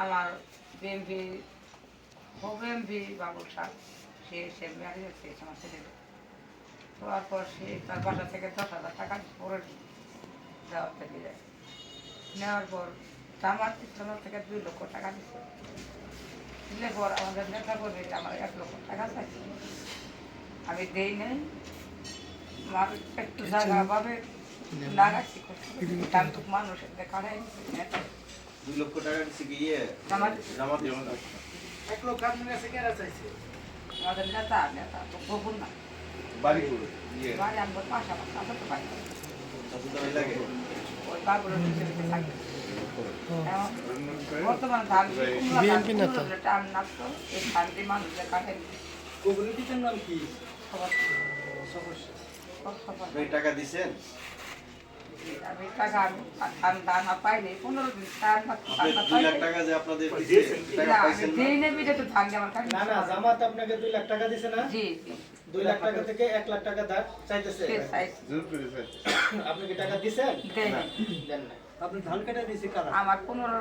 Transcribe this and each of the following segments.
আমার বিএমপি বাবুল সাহ সে মেয়ারি হচ্ছে আমার ছেলেকে। দেওয়ার পর সে তার বাসা থেকে 10,000 টাকা পরে দেওয়াতে দিয়ে নেওয়ার পর জামাত ইসলামের থেকে 2 লক্ষ টাকা দিচ্ছে। দিলে পর আমাদের নেতা কর্মী আমার 1 লক্ষ টাকা চাইছে, আমি দেই নাই। আমার একটু জায়গাভাবে লাগাচ্ছি কিন্তু মানুষের দেখাড়াই 2 লক্ষ টাকা দিচ্ছে কি জামাত 1 লক্ষ আপনার কাছে কেরা চাইছে? আমাদের নেতা তো গোপন না বাড়ি বাড়ি আমার পাশাপাশি আমরা তো পাই কত লাগে ওই বাবুরের নিচে থাকে। বর্তমান ধান বিএনপি নেতা টান নাচতো এই শান্তি মানুষ দেখাড়াই কোঅপারেটিভের নাম কি? সবার এই টাকা দিবেন? আমি টাকা আমি দান পাইনি 15 দিন টান 2 লাখ টাকা যে আপনাদের দিয়েছে টাকা পাইছেন না? দেই নেবি তো ধান আমার কাছে না না, জামাত আপনাকে 2 লাখ টাকা দিছে না? জি 2 লাখ টাকা থেকে 1 লাখ টাকা ধার চাইতেছে। আপনি কি টাকা দিছেন? দেই দেন না। আপনি ধান কেটে দিছে কারা? আমার 15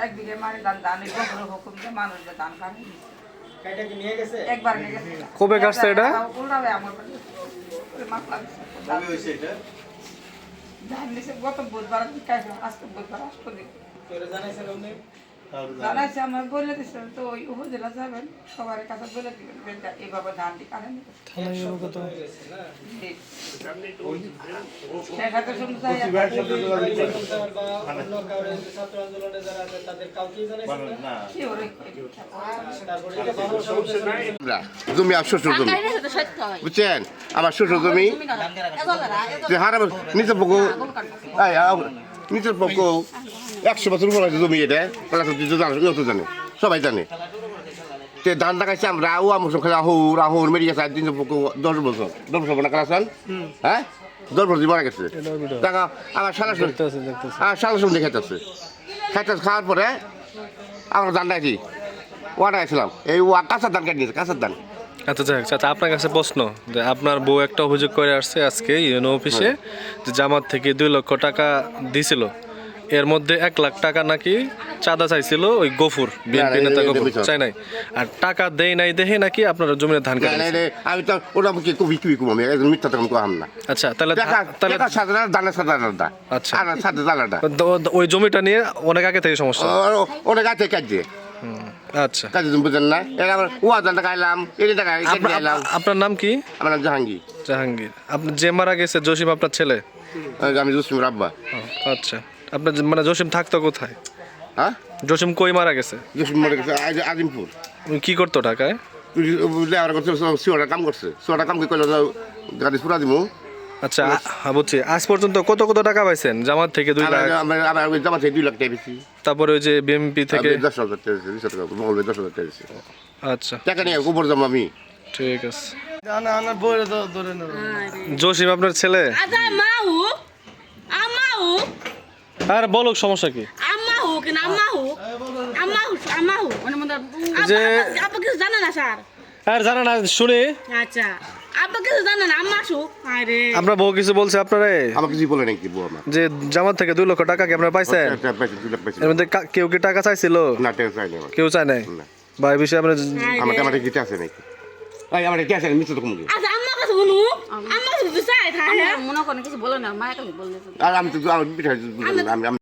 1 বিঘে মানে ধান গোবর হুকুম দিয়ে মানুষদের ধান কাটে কাইটা কি নিয়ে গেছে? একবার নিয়ে গেছে। কবে কাটছে এটা? উল্টাবে আমার মাপলা কবে হইছে এটা? ধান নিচে গত বুধবার কাটে আজকে বুধবার আসতো দিন তোরে জানাইছেন উনি? জানাইছে আমার বলে দিচ্ছে তো ওই উপজেলা যাবেন সবার কাছে বলে দিবেন যে এইভাবে ধান দিয়ে কাটেন থানায় অবগত হয়ে গেছে না? সেখানে শুনতে অন্য কাউরে ছাত্র আন্দোলনে যারা আছে তাদের কাউকেই জানাইছেন না? না কি ওরে তারপরে এটা বাবুল সাহেব জমি আর শ্বশুর জমি বুঝছেন, আমার শ্বশুর জমি যে হারা নিচের পক্ষ নিচের পক্ষ 100 বছর উপর আছে জমি, এটা তো জানে সবাই জানে। সে ধান টাকাইছে আমরা ও আমার খালি আহুর মেরে গেছে 3 পক্ষ 10 বছর না কালাসান, হ্যাঁ 10 বছর মারা গেছে টাকা। আমার সালাসন দেখাইতেছে খাওয়ার পরে আমরা ধান ডাইছি ওয়াটা গেছিলাম এই কাঁচার ধান কাটিয়েছে কাঁচার ধান। আচ্ছা আচ্ছা, আপনার কাছে প্রশ্ন যে আপনার বউ একটা অভিযোগ করে আসছে আজকে ইউনো অফিসে যে জামাত থেকে 2 লক্ষ টাকা দিছিল, এর মধ্যে 1 লাখ টাকা নাকি চাঁদা চাইছিল ওই গফুর বিএনপি নেতা গফুর চাই নাই, আর টাকা দেয় নাই দেখে নাকি আপনার জমির ধান কাটে। আমি তো ওটা কবি আমি একদম মিথ্যা তখন কম না। আচ্ছা তাহলে দানের সাথে আলাদা, আচ্ছা আর সাথে আলাদা। ওই জমিটা নিয়ে অনেক আগে থেকে সমস্যা। ওটা গাছে কাটছে আচ্ছা কাজে তুমি বুঝেন না, এটা আমার ওয়াদান টাকা এলাম এই টাকা এলাম। আপনার নাম কি? আমার নাম জাহাঙ্গীর। জাহাঙ্গীর। আপনি যে মারা গেছে জসিম আপনার ছেলে? আমি জসিম রাব্বা। আচ্ছা, আপনার মানে জসিম থাকতো কোথায়? হ্যাঁ জসিম কই মারা গেছে? জসিম মারা গেছে আজিমপুর। উনি কি করতো ঢাকায়? সিওটা কাম করছে, সিওটা কাম করে গাড়ি সুরা দিব। আচ্ছা বুঝছি। আজ পর্যন্ত কত টাকা পাইছেন জামাত থেকে? 2 লাখ। জামাত থেকে 2 লাখ টাকা পেয়েছি। তারপরে ওই যে বিএমপি থেকে 10,000 টাকা, 200 টাকা, মঙ্গলবার 10,000 টাকা দিয়েছি। আচ্ছা টাকা নিয়ে গোবর জমা আমি। ঠিক আছে। না না বইরে ধরে না। জসিম আপনার ছেলে? আজা মাহু আমাহু আর বলুক সমস্যা কি? আমাহু কেন আমাহু মানে মনে যে আপা কিছু জানা না স্যার? আর জানা না শুনে। আচ্ছা আপা কিছু জানা না আমাশু আরে আমরা বউ কিছু বলছে আপনারে? আমাকে কিছু বলে নাকি বউ আমার? যে জামাত থেকে 2 লক্ষ টাকা কি আপনারা পাইছেন? 2 লাখ পাইছি। এর মধ্যে কেউ কি টাকা চাইছিল? না টাকা চাই না। কেউ চায় নাই না। বা এই বিষয়ে আপনার আমার কিছু আছে নাকি? আমার কি আছে মিথ্যা তো কম। আচ্ছা আম্মা কাছে বলু আম্মা কিছু চাই থাকে মনে করেন কিছু বলে না মায়ের কাছে বললে আর আমি তো আমি